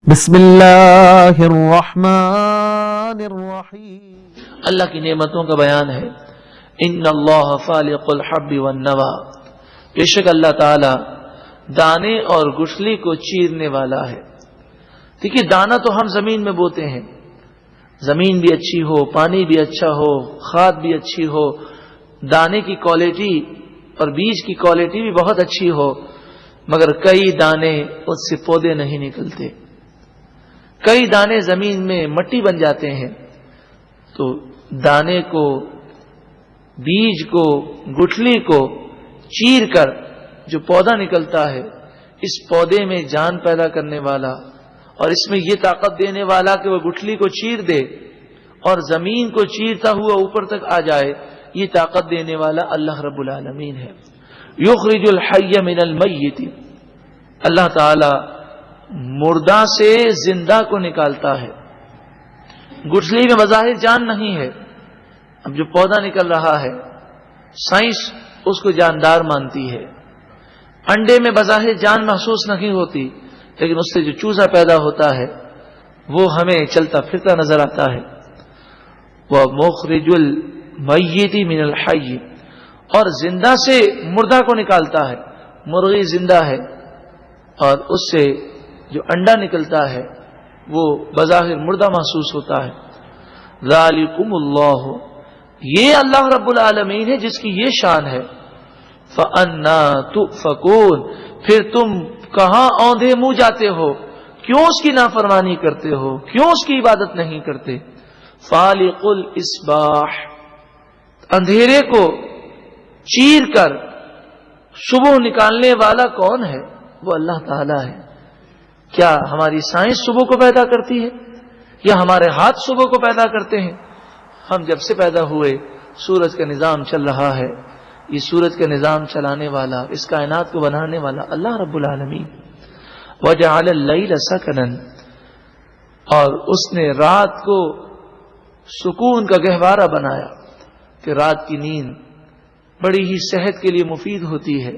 بسم اللہ الرحمن الرحیم۔ اللہ کی نعمتوں کا بیان ہے۔ ان اللہ فالق الحب والنوا، بے شک اللہ تعالی دانے اور گٹھلی کو چیرنے والا ہے۔ دیکھیے دانا تو ہم زمین میں بوتے ہیں، زمین بھی اچھی ہو، پانی بھی اچھا ہو، کھاد بھی اچھی ہو، دانے کی کوالٹی اور بیج کی کوالٹی بھی بہت اچھی ہو، مگر کئی دانے اس سے پودے نہیں نکلتے، کئی دانے زمین میں مٹی بن جاتے ہیں۔ تو دانے کو، بیج کو، گٹھلی کو چیر کر جو پودا نکلتا ہے، اس پودے میں جان پیدا کرنے والا اور اس میں یہ طاقت دینے والا کہ وہ گٹھلی کو چیر دے اور زمین کو چیرتا ہوا اوپر تک آ جائے، یہ طاقت دینے والا اللہ رب العالمین ہے۔ یخرج الحی من المیت، اللہ تعالی مردہ سے زندہ کو نکالتا ہے۔ گٹھلی میں بظاہر جان نہیں ہے، اب جو پودا نکل رہا ہے سائنس اس کو جاندار مانتی ہے۔ انڈے میں بظاہر جان محسوس نہیں ہوتی، لیکن اس سے جو چوزا پیدا ہوتا ہے وہ ہمیں چلتا پھرتا نظر آتا ہے۔ وَمُخْرِجُ الْمَيِّتِ مِنَ الْحَيِّ، اور زندہ سے مردہ کو نکالتا ہے۔ مرغی زندہ ہے اور اس سے جو انڈا نکلتا ہے وہ بظاہر مردہ محسوس ہوتا ہے۔ ذالکم اللہ، یہ اللہ رب العالمین ہے جس کی یہ شان ہے۔ فَأَنَّا تُؤْفَكُونَ، پھر تم کہاں اوندھے منہ جاتے ہو، کیوں اس کی نافرمانی کرتے ہو، کیوں اس کی عبادت نہیں کرتے۔ فالق الاصباح، اندھیرے کو چیر کر صبح نکالنے والا کون ہے؟ وہ اللہ تعالی ہے۔ کیا ہماری سائنس صبح کو پیدا کرتی ہے یا ہمارے ہاتھ صبح کو پیدا کرتے ہیں؟ ہم جب سے پیدا ہوئے سورج کا نظام چل رہا ہے، یہ سورج کا نظام چلانے والا، اس کائنات کو بنانے والا اللہ رب العالمین۔ وجعل اللیل سکنا، اور اس نے رات کو سکون کا گہوارہ بنایا کہ رات کی نیند بڑی ہی صحت کے لیے مفید ہوتی ہے۔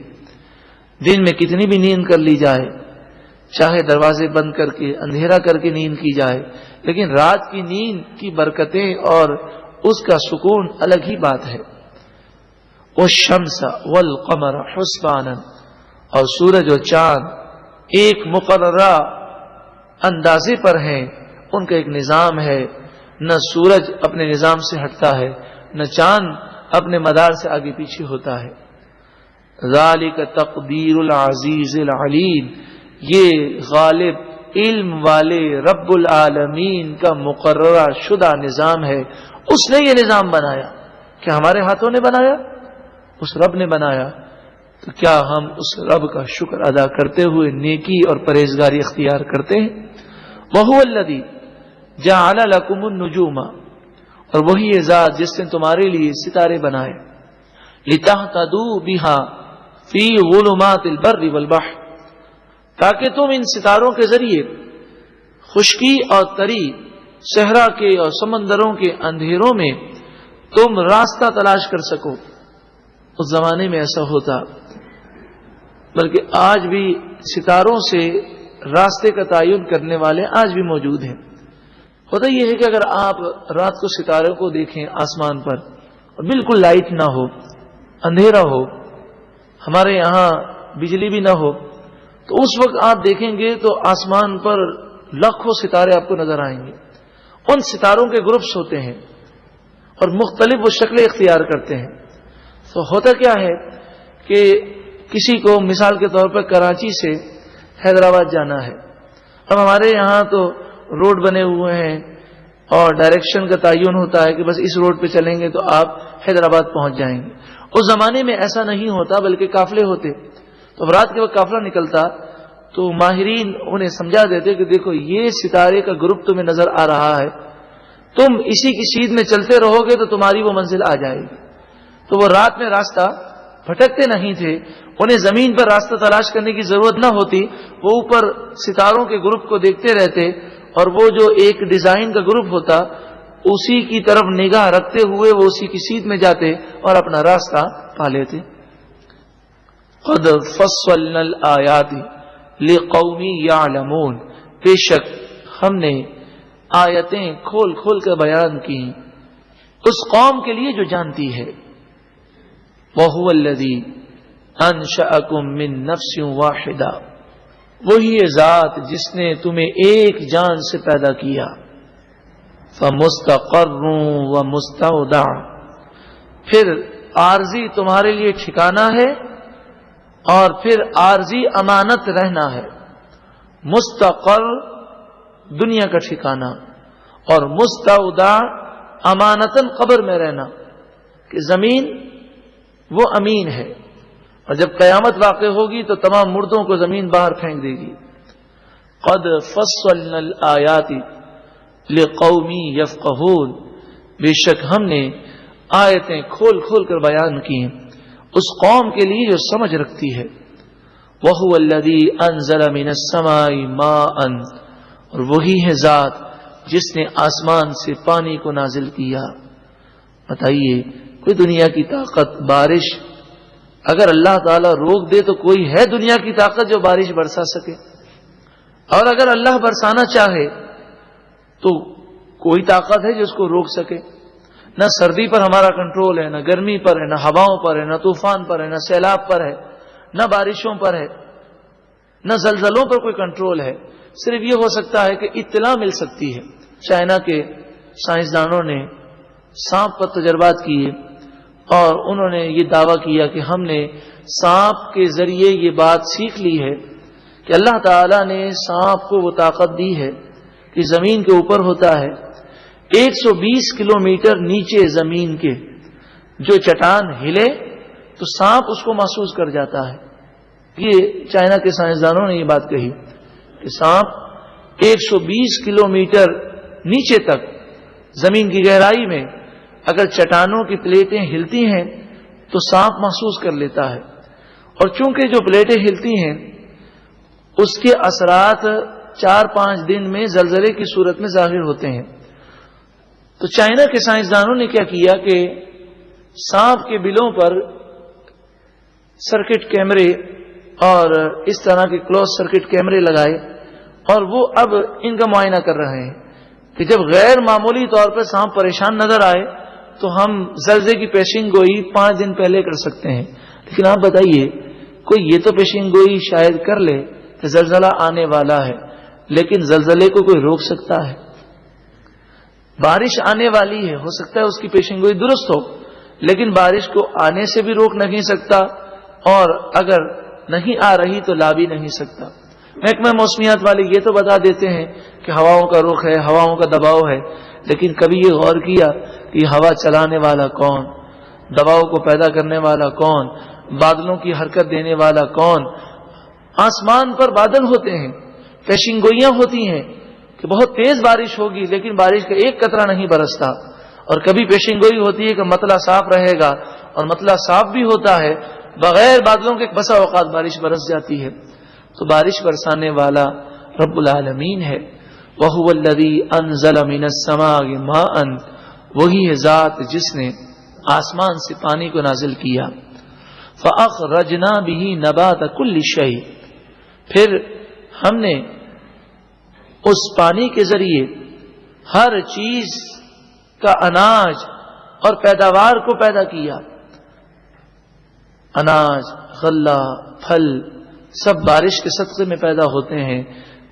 دن میں کتنی بھی نیند کر لی جائے، چاہے دروازے بند کر کے اندھیرا کر کے نیند کی جائے، لیکن رات کی نیند کی برکتیں اور اس کا سکون الگ ہی بات ہے۔ والشمس والقمر حسبانا، اور سورج اور چاند ایک مقررہ اندازے پر ہیں، ان کا ایک نظام ہے، نہ سورج اپنے نظام سے ہٹتا ہے، نہ چاند اپنے مدار سے آگے پیچھے ہوتا ہے۔ ذالک تقدیر العزیز العلیم، یہ غالب علم والے رب العالمین کا مقررہ شدہ نظام ہے۔ اس نے یہ نظام بنایا، کیا ہمارے ہاتھوں نے بنایا؟ اس رب نے بنایا۔ تو کیا ہم اس رب کا شکر ادا کرتے ہوئے نیکی اور پرہیزگاری اختیار کرتے ہیں؟ وَهُوَ الَّذِي جَعَلَ لَكُمُ النُّجُومَ، اور وہی ذات جس نے تمہارے لیے ستارے بنائے، لِتَهْتَدُوا بِهَا فِي ظُلُمَاتِ الْبَرِّ وَالْبَحْرِ، تاکہ تم ان ستاروں کے ذریعے خشکی اور تری، صحرا کے اور سمندروں کے اندھیروں میں تم راستہ تلاش کر سکو۔ اس زمانے میں ایسا ہوتا، بلکہ آج بھی ستاروں سے راستے کا تعین کرنے والے آج بھی موجود ہیں۔ ہوتا یہ ہے کہ اگر آپ رات کو ستاروں کو دیکھیں آسمان پر اور بالکل لائٹ نہ ہو، اندھیرا ہو، ہمارے یہاں بجلی بھی نہ ہو، تو اس وقت آپ دیکھیں گے تو آسمان پر لاکھوں ستارے آپ کو نظر آئیں گے۔ ان ستاروں کے گروپس ہوتے ہیں اور مختلف وہ شکلیں اختیار کرتے ہیں۔ تو ہوتا کیا ہے کہ کسی کو مثال کے طور پر کراچی سے حیدرآباد جانا ہے، اب ہمارے یہاں تو روڈ بنے ہوئے ہیں اور ڈائریکشن کا تعین ہوتا ہے کہ بس اس روڈ پہ چلیں گے تو آپ حیدرآباد پہنچ جائیں گے۔ اس زمانے میں ایسا نہیں ہوتا، بلکہ قافلے ہوتے۔ تو رات کے وقت قافلہ نکلتا تو ماہرین انہیں سمجھا دیتے کہ دیکھو یہ ستارے کا گروپ تمہیں نظر آ رہا ہے، تم اسی کی سیدھ میں چلتے رہو گے تو تمہاری وہ منزل آ جائے گی۔ تو وہ رات میں راستہ بھٹکتے نہیں تھے، انہیں زمین پر راستہ تلاش کرنے کی ضرورت نہ ہوتی، وہ اوپر ستاروں کے گروپ کو دیکھتے رہتے اور وہ جو ایک ڈیزائن کا گروپ ہوتا اسی کی طرف نگاہ رکھتے ہوئے وہ اسی کی سیدھ میں جاتے اور اپنا راستہ پا لیتے۔ قد فصلنا الآیات لقوم یعلمون، بے شک ہم نے آیتیں کھول کھول کر بیان کی اس قوم کے لیے جو جانتی ہے. وَهُوَ الَّذِي أَنشَأَكُم مِّن نَّفْسٍ وَاحِدَةٍ، وہی ذات جس نے تمہیں ایک جان سے پیدا کیا. فَمُسْتَقَرٌّ وَمُسْتَوْدَعٌ، پھر عارضی تمہارے لیے ٹھکانہ ہے اور پھر عارضی امانت رہنا ہے. مستقر دنیا کا ٹھکانہ اور مستودع امانتاً قبر میں رہنا، کہ زمین وہ امین ہے اور جب قیامت واقع ہوگی تو تمام مردوں کو زمین باہر پھینک دے گی. قد فصلنا الآیات لقوم یفقہون، بے شک ہم نے آیتیں کھول کھول کر بیان کی اس قوم کے لیے جو سمجھ رکھتی ہے. وَهُوَ الَّذِي أَنزَلَ مِنَ السَّمَاءِ مَاءً، اور وہی ہے ذات جس نے آسمان سے پانی کو نازل کیا. بتائیے کوئی دنیا کی طاقت بارش اگر اللہ تعالیٰ روک دے تو کوئی ہے دنیا کی طاقت جو بارش برسا سکے؟ اور اگر اللہ برسانا چاہے تو کوئی طاقت ہے جو اس کو روک سکے؟ نہ سردی پر ہمارا کنٹرول ہے، نہ گرمی پر ہے، نہ ہواؤں پر ہے، نہ طوفان پر ہے، نہ سیلاب پر ہے، نہ بارشوں پر ہے، نہ زلزلوں پر کوئی کنٹرول ہے. صرف یہ ہو سکتا ہے کہ اطلاع مل سکتی ہے. چائنا کے سائنسدانوں نے سانپ پر تجربات کیے اور انہوں نے یہ دعویٰ کیا کہ ہم نے سانپ کے ذریعے یہ بات سیکھ لی ہے کہ اللہ تعالیٰ نے سانپ کو وہ طاقت دی ہے کہ زمین کے اوپر ہوتا ہے 120 کلومیٹر نیچے زمین کے جو چٹان ہلے تو سانپ اس کو محسوس کر جاتا ہے. یہ چائنا کے سائنسدانوں نے یہ بات کہی کہ سانپ 120 کلومیٹر نیچے تک زمین کی گہرائی میں اگر چٹانوں کی پلیٹیں ہلتی ہیں تو سانپ محسوس کر لیتا ہے. اور چونکہ جو پلیٹیں ہلتی ہیں اس کے اثرات 4-5 دن میں زلزلے کی صورت میں ظاہر ہوتے ہیں. تو چائنا کے سائنسدانوں نے کیا کیا کہ سانپ کے بلوں پر سرکٹ کیمرے اور اس طرح کے کلوز سرکٹ کیمرے لگائے اور وہ اب ان کا معائنہ کر رہے ہیں کہ جب غیر معمولی طور پر سانپ پریشان نظر آئے تو ہم زلزلے کی پیشین گوئی 5 دن پہلے کر سکتے ہیں. لیکن آپ بتائیے کوئی یہ تو پیشین گوئی شاید کر لے کہ زلزلہ آنے والا ہے، لیکن زلزلے کو کوئی روک سکتا ہے؟ بارش آنے والی ہے، ہو سکتا ہے اس کی پیشین گوئی درست ہو، لیکن بارش کو آنے سے بھی روک نہیں سکتا اور اگر نہیں آ رہی تو لا بھی نہیں سکتا. محکمہ موسمیات والے یہ تو بتا دیتے ہیں کہ ہواؤں کا رخ ہے، ہواؤں کا دباؤ ہے، لیکن کبھی یہ غور کیا کہ ہوا چلانے والا کون، دباؤ کو پیدا کرنے والا کون، بادلوں کی حرکت دینے والا کون؟ آسمان پر بادل ہوتے ہیں، پیشین گوئیاں ہوتی ہیں کہ بہت تیز بارش ہوگی لیکن بارش کا ایک قطرہ نہیں برستا، اور کبھی پیشین گوئی ہوتی ہے کہ مطلع صاف رہے گا اور مطلع صاف بھی ہوتا ہے، بغیر بادلوں کے بسا اوقات بارش برس جاتی ہے. تو بارش برسانے والا رب العالمین ہے. وَهُوَ الَّذِي أَنزَلَ مِنَ السَّمَاءِ مَاءً، وہی ہے ذات جس نے آسمان سے پانی کو نازل کیا. فَأَخْرَجْنَا بِهِ نَبَاتَ كُلِّ شَيْءٍ، پھر ہم نے اس پانی کے ذریعے ہر چیز کا اناج اور پیداوار کو پیدا کیا. اناج، غلہ، پھل سب بارش کے صدقے میں پیدا ہوتے ہیں.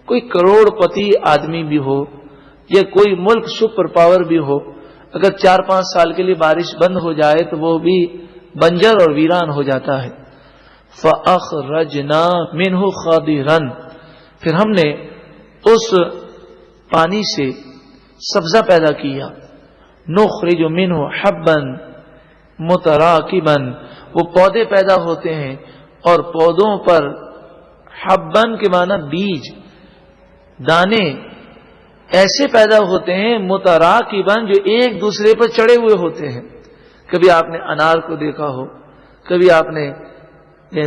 کوئی کروڑ پتی آدمی بھی ہو یا کوئی ملک سپر پاور بھی ہو، اگر 4-5 سال کے لیے بارش بند ہو جائے تو وہ بھی بنجر اور ویران ہو جاتا ہے. فَأَخْرَجْنَا مِنْهُ خَضِرًا، پھر ہم نے اس پانی سے سبزہ پیدا کیا. نُخْرِجُ مِنْهُ حَبًّا مُتَرَاكِبًا، وہ پودے پیدا ہوتے ہیں اور پودوں پر حبن کے معنی بیج، دانے ایسے پیدا ہوتے ہیں متراکباً جو ایک دوسرے پر چڑھے ہوئے ہوتے ہیں. کبھی آپ نے انار کو دیکھا ہو، کبھی آپ نے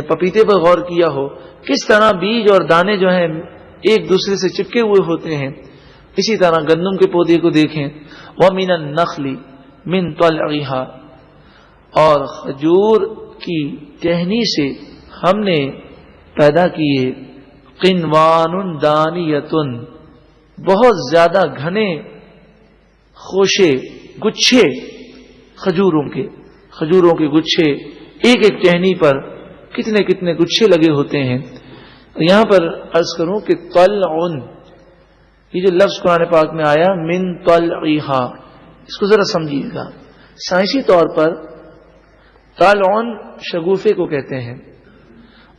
پپیتے پر غور کیا ہو، کس طرح بیج اور دانے جو ہیں ایک دوسرے سے چپکے ہوئے ہوتے ہیں. اسی طرح گندم کے پودے کو دیکھیں، وَمِنَ النَّخْلِ مِنْ طَلْعِهَا، اور کھجور کی ٹہنی سے ہم نے پیدا کیے قنوان دانیتن، بہت زیادہ گھنے خوشے گچھے کھجوروں کے گچھے، ایک ایک ٹہنی پر کتنے کتنے گچھے لگے ہوتے ہیں. یہاں پر عرض کروں کہ طلع، یہ جو لفظ قرآن پاک میں آیا من طلعھا، اس کو ذرا سمجھیے گا. سائنسی طور پر طلع شگوفے کو کہتے ہیں،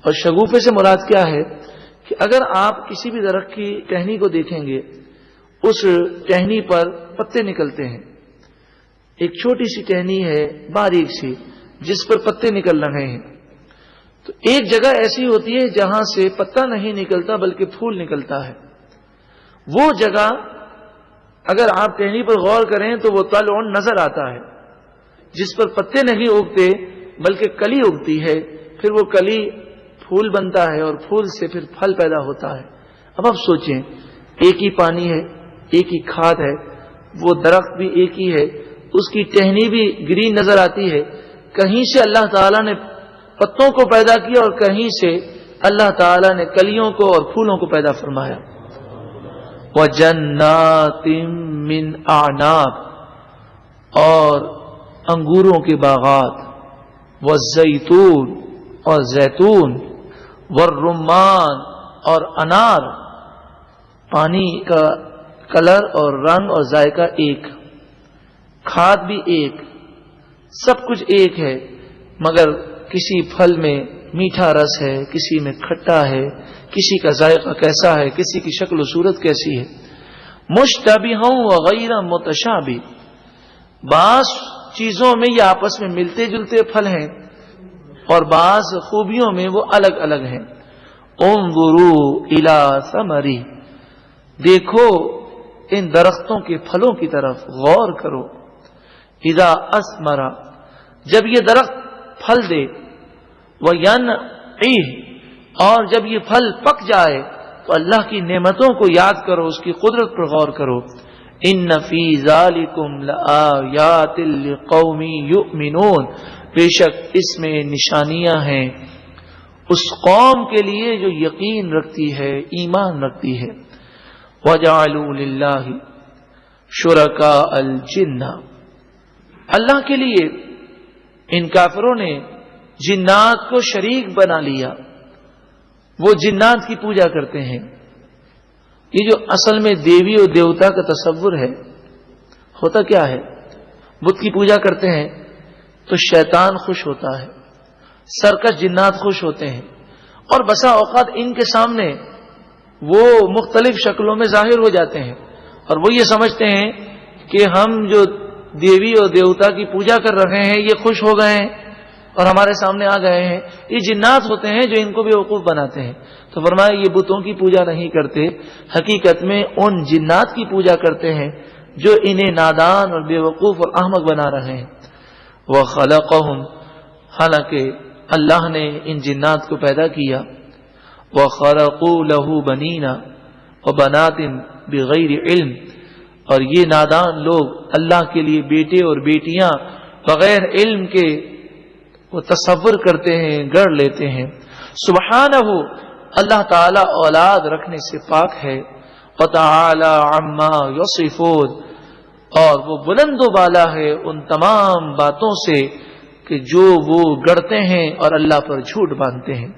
اور شگوفے سے مراد کیا ہے کہ اگر آپ کسی بھی درخت کی ٹہنی کو دیکھیں گے، اس ٹہنی پر پتے نکلتے ہیں. ایک چھوٹی سی ٹہنی ہے باریک سی جس پر پتے نکل رہے ہیں، تو ایک جگہ ایسی ہوتی ہے جہاں سے پتا نہیں نکلتا بلکہ پھول نکلتا ہے. وہ جگہ اگر آپ ٹہنی پر غور کریں تو وہ طلع نظر آتا ہے، جس پر پتے نہیں اگتے بلکہ کلی اگتی ہے. پھر وہ کلی پھول بنتا ہے اور پھول سے پھر پھل پیدا ہوتا ہے. اب آپ سوچیں، ایک ہی پانی ہے، ایک ہی کھاد ہے، وہ درخت بھی ایک ہی ہے، اس کی ٹہنی بھی گرین نظر آتی ہے. کہیں سے اللہ تعالیٰ نے پتوں کو پیدا کیا اور کہیں سے اللہ تعالیٰ نے کلیوں کو اور پھولوں کو پیدا فرمایا. وَجَنَّاتٍ مِّنْ أَعْنَابٍ، اور انگوروں کے باغات، وَالزَّيْتُونَ اور زیتون، وَالرُّمَّانَ اور انار. پانی کا کلر اور رنگ اور ذائقہ ایک، کھاد بھی ایک، سب کچھ ایک ہے، مگر کسی پھل میں میٹھا رس ہے، کسی میں کھٹا ہے، کسی کا ذائقہ کیسا ہے، کسی کی شکل و صورت کیسی ہے. مشتبہ وغیر متشابہ، بعض چیزوں میں یہ آپس میں ملتے جلتے پھل ہیں اور بعض خوبیوں میں وہ الگ الگ ہیں. انظروا الی ثمرہ، دیکھو ان درختوں کے پھلوں کی طرف، غور کرو. اذا اثمر، جب یہ درخت پھل دے، وینعہ، اور جب یہ پھل پک جائے تو اللہ کی نعمتوں کو یاد کرو، اس کی قدرت پر غور کرو. ان فی ذالکم لآیات لقوم یؤمنون، بے شک اس میں نشانیاں ہیں اس قوم کے لیے جو یقین رکھتی ہے، ایمان رکھتی ہے. وجعلوا للہ شرکاء الجن، اللہ کے لیے ان کافروں نے جنات کو شریک بنا لیا، وہ جنات کی پوجا کرتے ہیں. یہ جو اصل میں دیوی اور دیوتا کا تصور ہے، ہوتا کیا ہے؟ بت کی پوجا کرتے ہیں تو شیطان خوش ہوتا ہے، سرکش جنات خوش ہوتے ہیں، اور بسا اوقات ان کے سامنے وہ مختلف شکلوں میں ظاہر ہو جاتے ہیں، اور وہ یہ سمجھتے ہیں کہ ہم جو دیوی اور دیوتا کی پوجا کر رہے ہیں یہ خوش ہو گئے ہیں اور ہمارے سامنے آ گئے ہیں. یہ جنات ہوتے ہیں جو ان کو بیوقوف بناتے ہیں. تو فرمایا یہ بتوں کی پوجا نہیں کرتے، حقیقت میں ان جنات کی پوجا کرتے ہیں جو انہیں نادان اور بیوقوف اور احمق بنا رہے ہیں. وَخَلَقَهُمْ، حالانکہ اللہ نے ان جنات کو پیدا کیا. وَخَرَقُوا لَهُ بَنِينَ وَبَنَاتٍ بِغَيْرِ عِلْمٍ، اور یہ نادان لوگ اللہ کے لیے بیٹے اور بیٹیاں بغیر علم کے وہ تصور کرتے ہیں، گڑھ لیتے ہیں. سبحانہ، اللہ تعالی اولاد رکھنے سے پاک ہے. وتعالی عما یصفون، اور وہ بلند و بالا ہے ان تمام باتوں سے کہ جو وہ گڑھتے ہیں اور اللہ پر جھوٹ باندھتے ہیں.